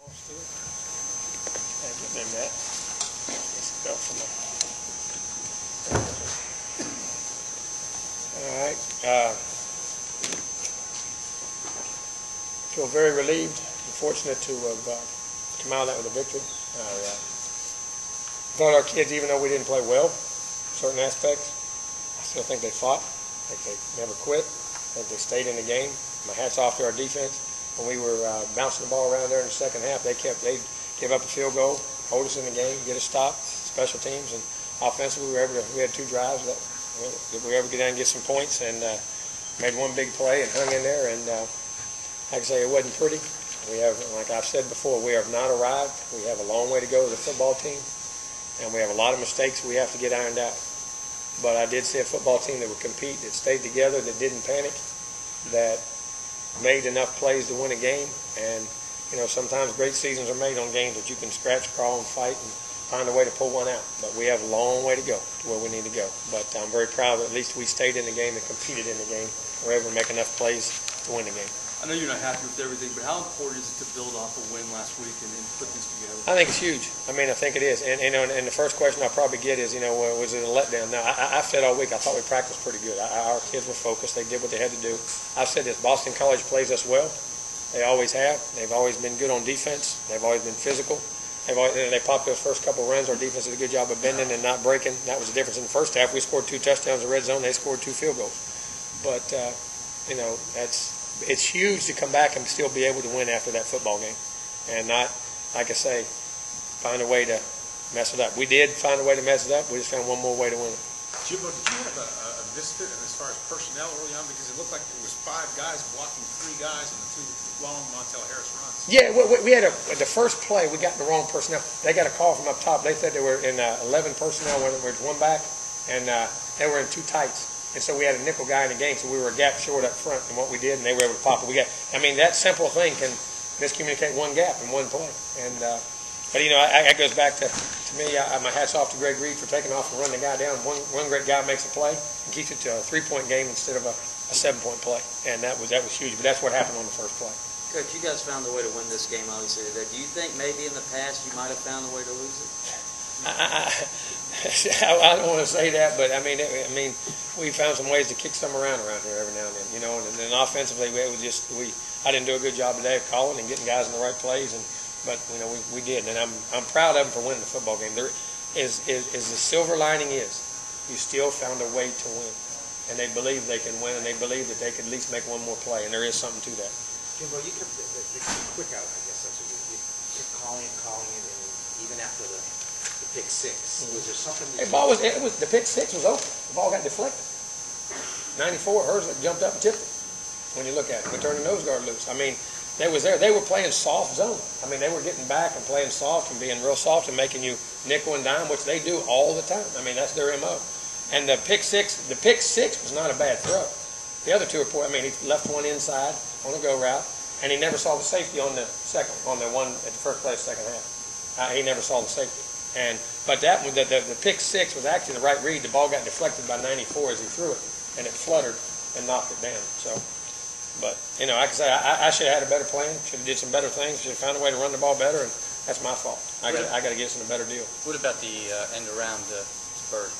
Give them that. Spell for me. All right. Feel very relieved and fortunate to have come out of that with a victory. Thought our kids, even though we didn't play well, certain aspects, I still think they fought. I think they never quit. I think they stayed in the game. My hat's off to our defense. When we were bouncing the ball around there in the second half, they'd give up a field goal, hold us in the game, get a stop. Special teams and offensively, we had 2 drives that we were able to get down and get some points, and made one big play and hung in there. And like I say, it wasn't pretty. We have, like I've said before, we have not arrived. We have a long way to go as a football team, and we have a lot of mistakes we have to get ironed out. But I did see a football team that would compete, that stayed together, that didn't panic, that made enough plays to win a game. And you know, sometimes great seasons are made on games that you can scratch, crawl, and fight and find a way to pull one out. But we have a long way to go to where we need to go. But I'm very proud that at least we stayed in the game and competed in the game. We're able to make enough plays to win the game. I know you're not happy with everything, but how important is it to build off a win last week and put these together? I think it's huge. I mean, I think it is. And you know, and the first question I'll probably get is, you know, was it a letdown? Now, I've said all week I thought we practiced pretty good. Our kids were focused. They did what they had to do. I've said this: Boston College plays us well. They always have. They've always been good on defense. They've always been physical. They popped those first couple of runs. Our defense did a good job of bending and not breaking. That was the difference in the first half. We scored 2 touchdowns in the red zone. They scored 2 field goals. But you know, it's huge to come back and still be able to win after that football game, and not, like I say, find a way to mess it up. We did find a way to mess it up. We just found one more way to win it. Jimbo, did you have a misfit as far as personnel early on? Because it looked like it was 5 guys blocking 3 guys and the 2 long Montel Harris runs. Yeah, we had the first play, we got the wrong personnel. They got a call from up top. They said they were in 11 personnel when there was 1 back, and they were in 2 tights. And so we had a nickel guy in the game, so we were a gap short up front in what we did, and they were able to pop it. I mean, that simple thing can miscommunicate 1 gap in 1 play. And but you know, that goes back to me. My hat's off to Greg Reed for taking off and running the guy down. One great guy makes a play and keeps it to a 3-point game instead of a 7-point play, and that was huge. But that's what happened on the first play. Coach, you guys found a way to win this game, obviously, today. Do you think maybe in the past you might have found a way to lose it? I don't want to say that, but I mean, we found some ways to kick some around here every now and then, you know. And then offensively, I didn't do a good job today of calling and getting guys in the right plays, but you know, we did, and I'm proud of them for winning the football game. There is the silver lining is you still found a way to win, and they believe they can win, and they believe that they could at least make one more play, and there is something to that. Jimbo, you kept the quick out, I guess that's what you kept calling it, and even after the pick 6, was there something? The pick 6 was open. The ball got deflected. 94, Herzlich jumped up and tipped it. When you look at it, we turned the nose guard loose. I mean, they was there. They were playing soft zone. I mean, they were getting back and playing soft and being real soft and making you nickel and dime, which they do all the time. I mean, that's their MO. And the pick six was not a bad throw. The other 2 are poor. I mean, he left one inside on a go route, and he never saw the safety on the one at the first play of the second half. He never saw the safety. But that one, the pick 6 was actually the right read. The ball got deflected by 94 as he threw it, and it fluttered and knocked it down. So. But, you know, like I say, I should have had a better plan, should have did some better things, should have found a way to run the ball better, and that's my fault. I got to get us in a better deal. What about the end around Spurs?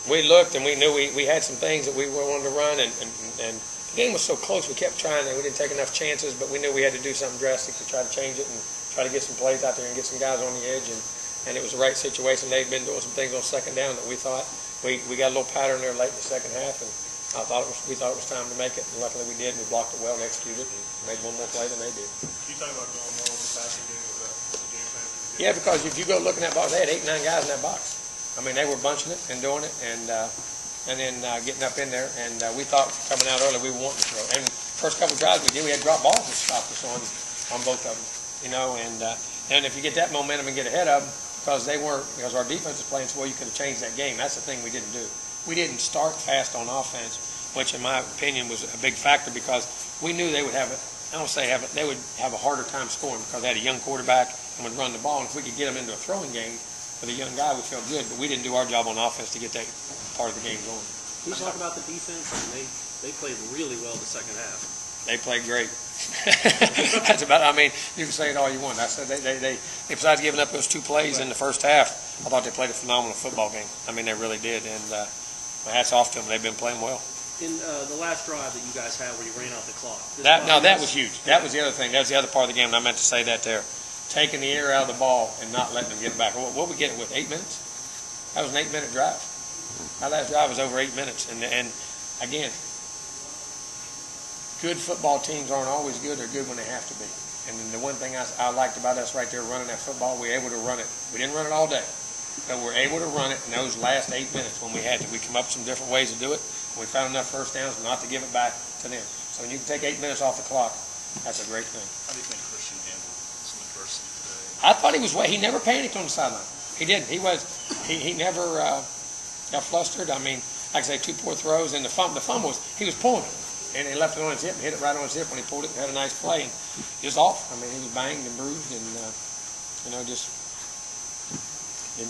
We looked, and we knew we had some things that we wanted to run, and the game was so close, we kept trying, and we didn't take enough chances, but we knew we had to do something drastic to try to change it and try to get some plays out there and get some guys on the edge, and it was the right situation. They'd been doing some things on second down that we thought. We got a little pattern there late in the second half, and we thought it was time to make it, and luckily we did. We blocked it well and executed and made one more play than they did. You talk about going more with the passing game. Was that the game plan? Yeah, because if you go looking at that box, they had 8, 9 guys in that box. I mean, they were bunching it and doing it, and then getting up in there. And we thought coming out early we were wanting to throw. And first couple of drives we did, we had drop balls that stopped us on both of them. You know, and if you get that momentum and get ahead of them, because our defense is playing so well, you could have changed that game. That's the thing we didn't do. We didn't start fast on offense, which in my opinion was a big factor because we knew they would have they would have a harder time scoring because they had a young quarterback and would run the ball. And if we could get them into a throwing game with a young guy, we felt good. But we didn't do our job on offense to get that part of the game going. Can you talk about the defense? I mean, they played really well the second half. They played great. That's about. I mean, you can say it all you want. I said they besides giving up those 2 plays in the first half, I thought they played a phenomenal football game. I mean, they really did, and my hats off to them. They've been playing well. In the last drive that you guys had where you ran out the clock. That was huge. That was the other thing. That was the other part of the game, and I meant to say that there. Taking the air out of the ball and not letting them get it back. What we getting with 8 minutes? That was an 8-minute drive. Our last drive was over 8 minutes, and again, good football teams aren't always good. They're good when they have to be. And the one thing I liked about us right there running that football, we were able to run it. We didn't run it all day, but we were able to run it in those last 8 minutes when we had to. We come up with some different ways to do it. We found enough first downs not to give it back to them. So when you can take 8 minutes off the clock, that's a great thing. How do you think Christian handled some adversity today? I thought he never panicked on the sideline. He didn't. He never got flustered. I mean, like I say, 2 poor throws, and the fumble was, he was pulling it. And he left it on his hip and hit it right on his hip when he pulled it and had a nice play. And just off. I mean, he was banged and bruised and, just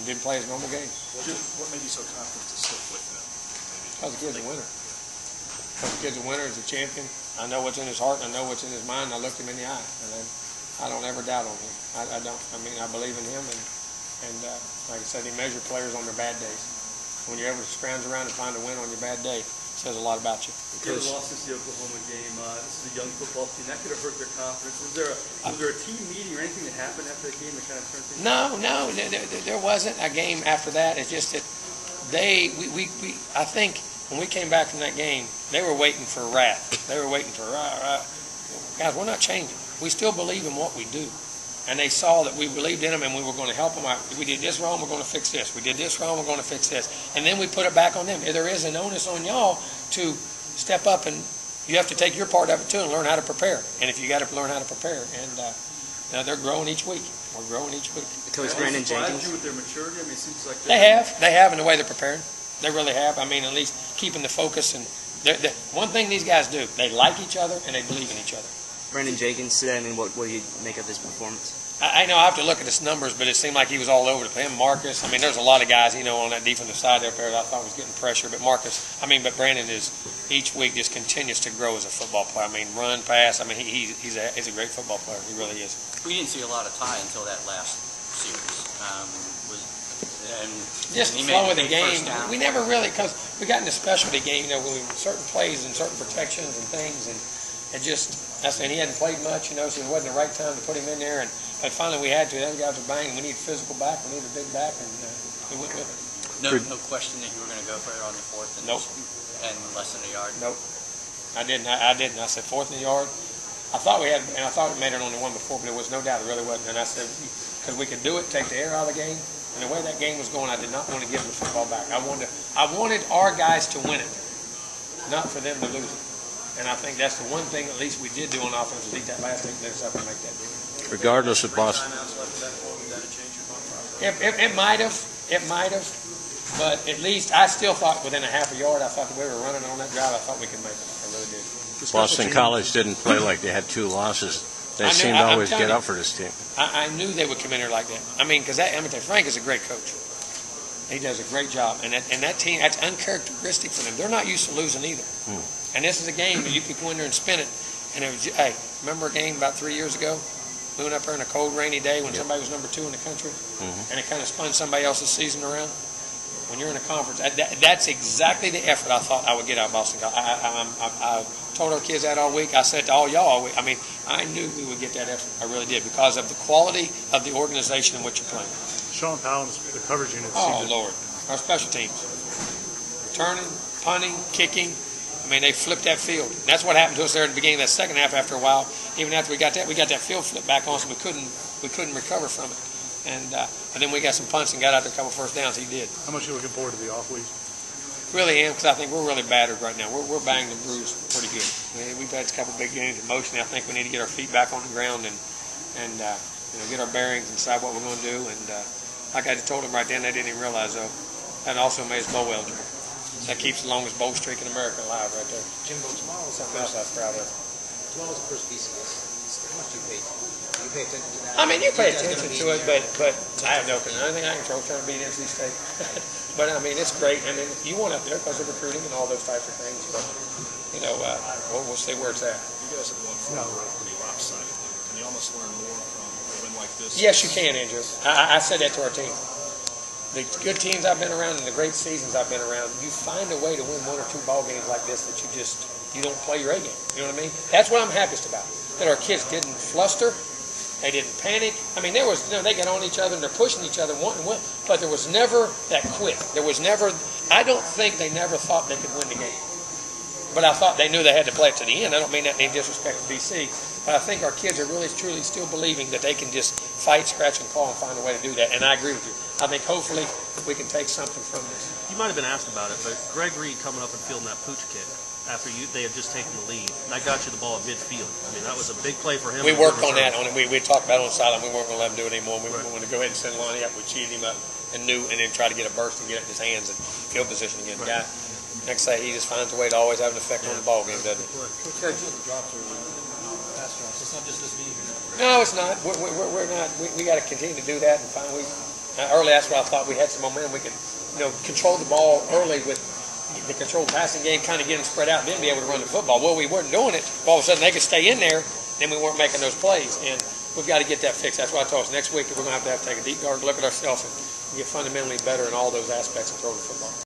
didn't play his normal game. What made you so confident to stick with him? Because the kid's a winner. Because the kid's a winner, he's a champion. I know what's in his heart, and I know what's in his mind. I looked him in the eye, and I don't ever doubt on him. I don't. I mean, I believe in him, and like I said, he measures players on their bad days. When you're able to scrounge around and find a win on your bad day, it says a lot about you. You haven't lost since the Oklahoma game. This is a young football team. That could have hurt their confidence. Was there a team meeting or anything that happened after the game that kind of turned things? No, there wasn't a game after that. It's just that I think when we came back from that game, they were waiting for wrath. They were waiting for, guys, we're not changing. We still believe in what we do. And they saw that we believed in them and we were going to help them out. We did this wrong, we're going to fix this. We did this wrong, we're going to fix this. And then we put it back on them. There is an onus on y'all to step up, and you have to take your part of it too and learn how to prepare. And if you got to learn how to prepare, and they're growing each week. We're growing each week. Coach Brandon Jenkins. You with their maturity? I mean, it seems like They have in the way they're preparing. They really have. I mean, at least keeping the focus. And one thing these guys do, they like each other and they believe in each other. Brandon Jenkins today, I mean, what do you make of his performance? I know I have to look at his numbers, but it seemed like he was all over the place. Marcus, I mean, there's a lot of guys, on that defensive side up there that I thought was getting pressure. But but Brandon is each week just continues to grow as a football player. I mean, run, pass. I mean, he's a great football player. He really is. We didn't see a lot of Ty until that last series. Just the flow of the game. We never really, because we got in the specialty game, when we certain plays and certain protections and things, and it just, and he hadn't played much, so it wasn't the right time to put him in there. But finally we had to. Them guys were banging. We need physical back. We need a big back, and we went with it. No question that you were going to go for it on the fourth and, nope. And less than a yard? Nope. I didn't. I said fourth in the yard. I thought we had, and I thought we made it on the one before, but there was no doubt it really wasn't. And I said, because we could do it, take the air out of the game. And the way that game was going, I did not want to give them the football back. I wanted our guys to win it, not for them to lose it. And I think that's the one thing at least we did do on offense, was eat that last 8 minutes up and make that game. Regardless of Boston. It might have, but at least I still thought within a half a yard, I thought the way we were running on that drive, I thought we could make it. I really did. Boston College didn't play like they had 2 losses. They seemed to always get up for this team. I knew they would come in here like that. I mean, because Frank is a great coach. He does a great job. And that team, that's uncharacteristic for them. They're not used to losing either. And this is a game that you could go in there and spin it. And it was, hey, remember a game about 3 years ago? We went up there on a cold, rainy day when somebody was number 2 in the country, and it kind of spun somebody else's season around. When you're in a conference, that's exactly the effort I thought I would get out of Boston College. I told our kids that all week. I said to all y'all all week. I mean, I knew we would get that effort. I really did, because of the quality of the organization in which you're playing. Sean Powell, the coverage unit. Oh, Lord. Our special teams. Returning, punting, kicking. I mean, they flipped that field. And that's what happened to us there at the beginning of that second half after a while. Even after we got that field flipped back on us, so we couldn't recover from it. And then we got some punts and got out there a couple first downs. He did. How much are you looking forward to the off week? Really am, because I think we're really battered right now. We're banged and bruised pretty good. We've had a couple big games emotionally. I think we need to get our feet back on the ground and get our bearings and decide what we're going to do. And like I just told them right then, they didn't even realize, though, that also made us bowl eligible. That keeps the longest bowl streak in America alive right there. Jimbo, tomorrow is something else I was proud of. Tomorrow's the first BCS. How much do you pay? Do you pay attention to that? I mean, you pay attention to it, but I have no control. The only thing I control is trying to beat NC State. But I mean, it's great. I mean, you want up there because of recruiting and all those types of things. But we'll see where it's at. You guys have won 4 in a row. Yes, you can, Andrew. I said that to our team. The good teams I've been around and the great seasons I've been around, you find a way to win 1 or 2 ball games like this that you don't play your A game. You know what I mean? That's what I'm happiest about. That our kids didn't fluster. They didn't panic. I mean, there was, they got on each other and they're pushing each other, wanting to win, but there was never that quit. There was never, I don't think they never thought they could win the game. But I thought they knew they had to play it to the end. I don't mean that in any disrespect to BC, but I think our kids are really, truly still believing that they can just fight, scratch, and claw and find a way to do that. And I agree with you. I think hopefully we can take something from this. You might have been asked about it, but Greg Reed coming up and fielding that pooch kick after they had just taken the lead, and that got you the ball at midfield. I mean, that was a big play for him. We worked on that. We talked about it on the sideline. We weren't going to let him do it anymore. We wanted to go ahead and send Lonnie up. We cheated him up and then try to get a burst and get it in his hands and field position again. The guy, like I say, he just finds a way to always have an effect on the ball game, doesn't he? It's not just us being here. No, it's not. We're not. We got to continue to do that and find. Early, that's what I thought we had some momentum. We could, control the ball early with the controlled passing game, kind of get them spread out, and then be able to run the football. Well, we weren't doing it. All of a sudden, they could stay in there, then we weren't making those plays, and we've got to get that fixed. That's why I told us next week we're going to have to take a deep hard look at ourselves and get fundamentally better in all those aspects of throwing the football.